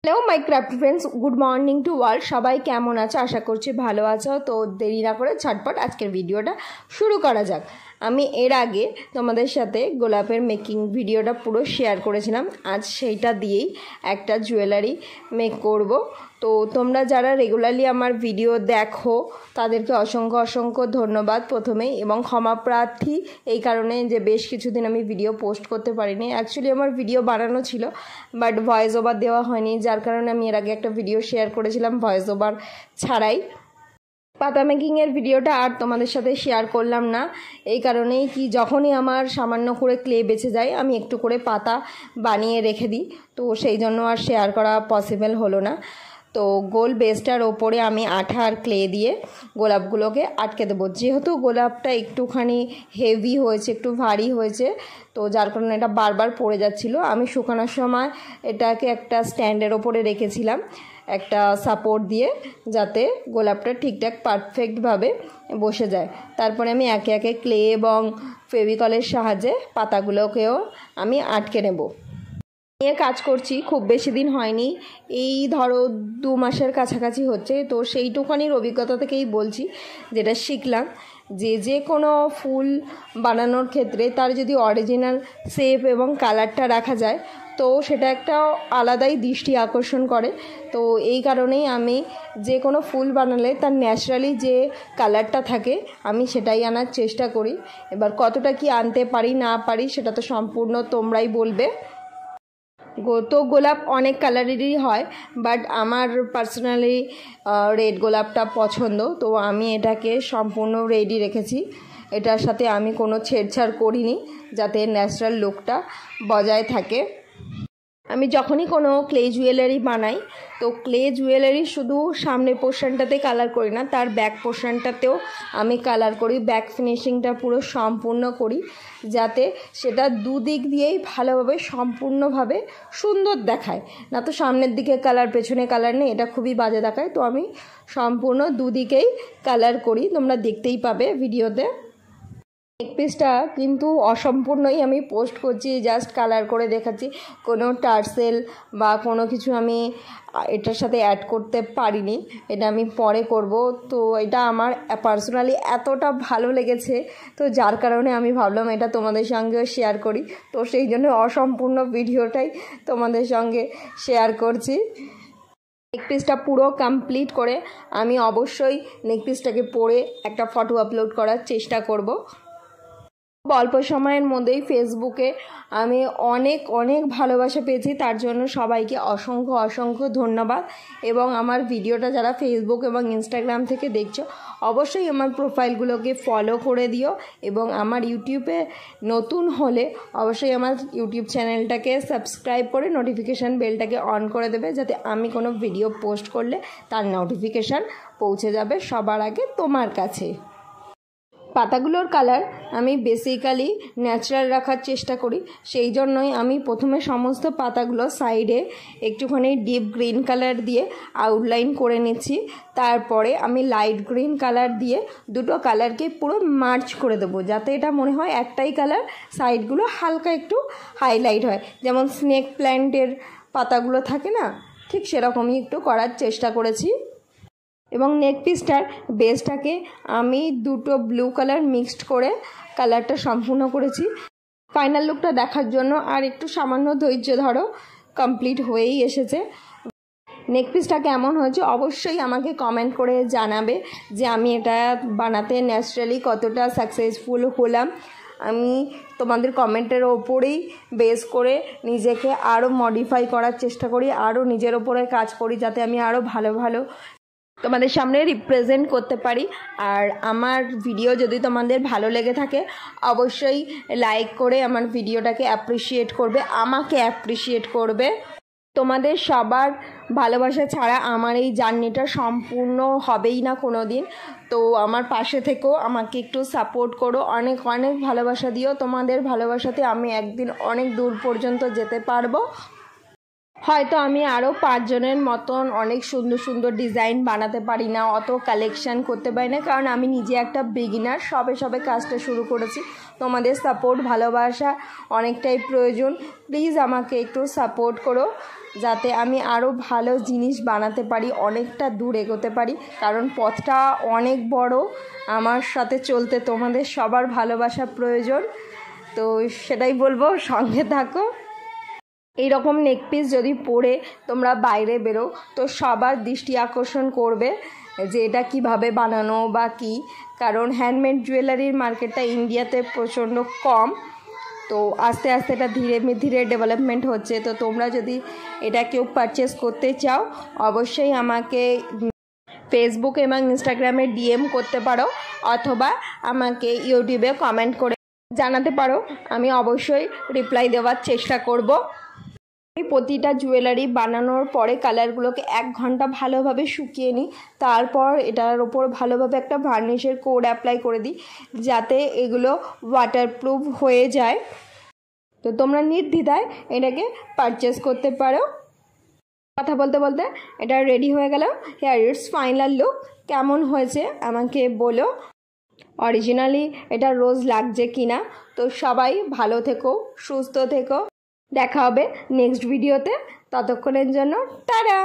Hello my craft friends, good morning to world. সবাই কেমন আছো? আশা করছি ভালো আছো। তো দেরি না করে ঝটপট আজকের ভিডিওটা শুরু করা যাক। আমি এর আগে তোমাদের সাথে গোলাপের মেকিং ভিডিওটা পুরো শেয়ার করেছিলাম। আজ সেইটা দিয়েই একটা জুয়েলারি মেক করব। তো তোমরা যারা রেগুলারলি আমার ভিডিও দেখো তাদেরকে অসংখ্য অসংখ্য ধন্যবাদ প্রথমেই, এবং ক্ষমা প্রার্থী এই কারণে যে বেশ কিছুদিন আমি ভিডিও পোস্ট করতে পারিনি। অ্যাকচুয়ালি আমার ভিডিও বানানো ছিল, বাট ভয়েস ওভার দেওয়া হয়নি, যার কারণে আমি এর আগে একটা ভিডিও শেয়ার করেছিলাম ভয়েস ওভার ছাড়াই। পাতা মেকিংয়ের ভিডিওটা আর তোমাদের সাথে শেয়ার করলাম না, এই কারণেই কি যখনই আমার সামান্য করে ক্লে বেঁচে যায় আমি একটু করে পাতা বানিয়ে রেখে দিই, তো সেই জন্য আর শেয়ার করা পসিবল হলো না। তো গোল বেসটার ওপরে আমি আঠা আর ক্লে দিয়ে গোলাপগুলোকে আটকে দেবো। যেহেতু গোলাপটা একটুখানি হেভি হয়েছে, একটু ভারী হয়েছে, তো যার কারণে এটা বারবার পড়ে যাচ্ছিলো। আমি শুকানোর সময় এটাকে একটা স্ট্যান্ডের ওপরে রেখেছিলাম একটা সাপোর্ট দিয়ে, যাতে গোলাপটা ঠিকঠাক পারফেক্টভাবে বসে যায়। তারপরে আমি একে একে ক্লে এবং ফেভিকলের সাহায্যে পাতাগুলোকেও আমি আটকে নেব। নিয়ে কাজ করছি, খুব বেশি দিন হয়নি, এই ধরো 2 মাসের কাছাকাছি হচ্ছে। তো সেইটুখানির অভিজ্ঞতা থেকেই বলছি, যেটা শিখলাম যে কোনো ফুল বানানোর ক্ষেত্রে তার যদি অরিজিনাল শেপ এবং কালারটা রাখা যায় তো সেটা একটা আলাদাই দৃষ্টি আকর্ষণ করে। তো এই কারণেই আমি যে কোনো ফুল বানালে তার ন্যাচারালি যে কালারটা থাকে আমি সেটাই আনার চেষ্টা করি। এবার কতটা কি আনতে পারি না পারি সেটা তো সম্পূর্ণ তোমরাই বলবে। তো গোলাপ অনেক কালারেরই হয়, বাট আমার পার্সোনালি রেড গোলাপটা পছন্দ। তো আমি এটাকে সম্পূর্ণ রেডি রেখেছি, এটার সাথে আমি কোনো ছেড়ছাড় করিনি, যাতে ন্যাচারাল লুকটা বজায় থাকে। আমি যখনই কোনো ক্লে জুয়েলারি বানাই তো ক্লে জুয়েলারি শুধু সামনের পোর্শনটাতে কালার করি না, তার ব্যাক পোর্শনটাতেও আমি কালার করি, ব্যাক ফিনিশিংটা পুরো সম্পূর্ণ করি, যাতে সেটা দুদিক দিয়েই ভালোভাবে সম্পূর্ণভাবে সুন্দর দেখায়। না তো সামনের দিকে কালার পেছনে কালার নেই, এটা খুবই বাজে দেখায়। তো আমি সম্পূর্ণ দুদিকেই কালার করি, তোমরা দেখতেই পাবে ভিডিওতে। নেক পিসটা কিন্তু অসম্পূর্ণই আমি পোস্ট করছি, জাস্ট কালার করে দেখাচ্ছি, কোনো টার্সেল বা কোনো কিছু আমি এটার সাথে অ্যাড করতে পারিনি, এটা আমি পরে করব। তো এটা আমার পার্সোনালি এতটা ভালো লেগেছে, তো যার কারণে আমি ভাবলাম এটা তোমাদের সঙ্গেও শেয়ার করি। তো সেই জন্য অসম্পূর্ণ ভিডিওটাই তোমাদের সঙ্গে শেয়ার করছি। নেক পিসটা পুরো কমপ্লিট করে আমি অবশ্যই নেক পিসটাকে পরে একটা ফটো আপলোড করার চেষ্টা করব। অল্প সময়ের মধ্যেই ফেসবুকে আমি অনেক অনেক ভালোবাসা পেয়েছি, তার জন্য সবাইকে অসংখ্য অসংখ্য ধন্যবাদ। এবং আমার ভিডিওটা যারা ফেসবুক এবং ইনস্টাগ্রাম থেকে দেখছো অবশ্যই আমার প্রোফাইলগুলোকে ফলো করে দিও, এবং আমার ইউটিউবে নতুন হলে অবশ্যই আমার ইউটিউব চ্যানেলটাকে সাবস্ক্রাইব করে নোটিফিকেশান বেলটাকে অন করে দেবে, যাতে আমি কোনো ভিডিও পোস্ট করলে তার নোটিফিকেশান পৌঁছে যাবে সবার আগে তোমার কাছে। পাতাগুলোর কালার আমি বেসিক্যালি ন্যাচারাল রাখার চেষ্টা করি, সেই জন্যই আমি প্রথমে সমস্ত পাতাগুলো সাইডে একটুখানি ডিপ গ্রিন কালার দিয়ে আউটলাইন করে নিচ্ছি। তারপরে আমি লাইট গ্রিন কালার দিয়ে দুটো কালারকে পুরো মার্চ করে দেবো, যাতে এটা মনে হয় একটাই কালার, সাইডগুলো হালকা একটু হাইলাইট হয়, যেমন স্নেক প্ল্যান্টের পাতাগুলো থাকে না, ঠিক সেরকমই একটু করার চেষ্টা করেছি। এবং নেক পিসটার বেসটাকে আমি দুটো ব্লু কালার মিক্সড করে কালারটা সম্পূর্ণ করেছি। ফাইনাল লুকটা দেখার জন্য আর একটু সামান্য ধৈর্য ধরো, কমপ্লিট হয়েই এসেছে। নেক পিসটা কেমন হয়েছে অবশ্যই আমাকে কমেন্ট করে জানাবে, যে আমি এটা বানাতে ন্যাচারালি কতটা সাকসেসফুল হলাম। আমি তোমাদের কমেন্টের ওপরেই বেস করে নিজেকে আরও মডিফাই করার চেষ্টা করি, আরও নিজের ওপরে কাজ করি, যাতে আমি আরও ভালো ভালো তোমাদের সামনে রিপ্রেজেন্ট করতে পারি। আর আমার ভিডিও যদি তোমাদের ভালো লেগে থাকে অবশ্যই লাইক করে আমার ভিডিওটাকে অ্যাপ্রিসিয়েট করবে, আমাকে অ্যাপ্রিসিয়েট করবে। তোমাদের সবার ভালোবাসা ছাড়া আমার এই জার্নিটা সম্পূর্ণ হবেই না কোনো দিন। তো আমার পাশে থেকেও আমাকে একটু সাপোর্ট করো, অনেক অনেক ভালোবাসা দিও। তোমাদের ভালোবাসাতে আমি একদিন অনেক দূর পর্যন্ত যেতে পারবো। হয়তো আমি আরও 5 জনের মতন অনেক সুন্দর সুন্দর ডিজাইন বানাতে পারি না, অত কালেকশান করতে পারি না, কারণ আমি নিজে একটা বিগিনার, সবে কাজটা শুরু করেছি। তোমাদের সাপোর্ট ভালোবাসা অনেকটাই প্রয়োজন। প্লিজ আমাকে একটু সাপোর্ট করো যাতে আমি আরও ভালো জিনিস বানাতে পারি, অনেকটা দূর এগোতে পারি, কারণ পথটা অনেক বড়। আমার সাথে চলতে তোমাদের সবার ভালোবাসা প্রয়োজন। তো সেটাই বলবো, সঙ্গে থাকো। এইরকম নেকপিস যদি পরে তোমরা বাইরে বেরো তো সবার দৃষ্টি আকর্ষণ করবে যে এটা কীভাবে বানানো বা কী, কারণ হ্যান্ডমেড জুয়েলারির মার্কেটটা ইন্ডিয়াতে প্রচণ্ড কম। তো আস্তে আস্তে এটা ধীরে ধীরে ডেভেলপমেন্ট হচ্ছে। তো তোমরা যদি এটা কেউ পারচেস করতে চাও অবশ্যই আমাকে ফেসবুক এবং ইনস্টাগ্রামে ডিএম করতে পারো, অথবা আমাকে ইউটিউবে কমেন্ট করে জানাতে পারো। আমি অবশ্যই রিপ্লাই দেওয়ার চেষ্টা করব। প্রতিটা জুয়েলারি বানানোর পরে কালারগুলোকে 1 ঘন্টা ভালোভাবে শুকিয়ে নিই, তারপর এটার ওপর ভালোভাবে একটা ভার্নিশের কোড অ্যাপ্লাই করে দিই যাতে এগুলো ওয়াটারপ্রুফ হয়ে যায়। তো তোমরা নির্দ্বিধায় এটাকে পারচেস করতে পারো। কথা বলতে বলতে এটা রেডি হয়ে গেল। Here it's final look. কেমন হয়েছে আমাকে বলো। অরিজিনালি এটা রোজ লাগছে কিনা। তো সবাই ভালো থেকো, সুস্থ থেকো। দেখা হবে নেক্সট ভিডিওতে। ততক্ষণের জন্য টাটা।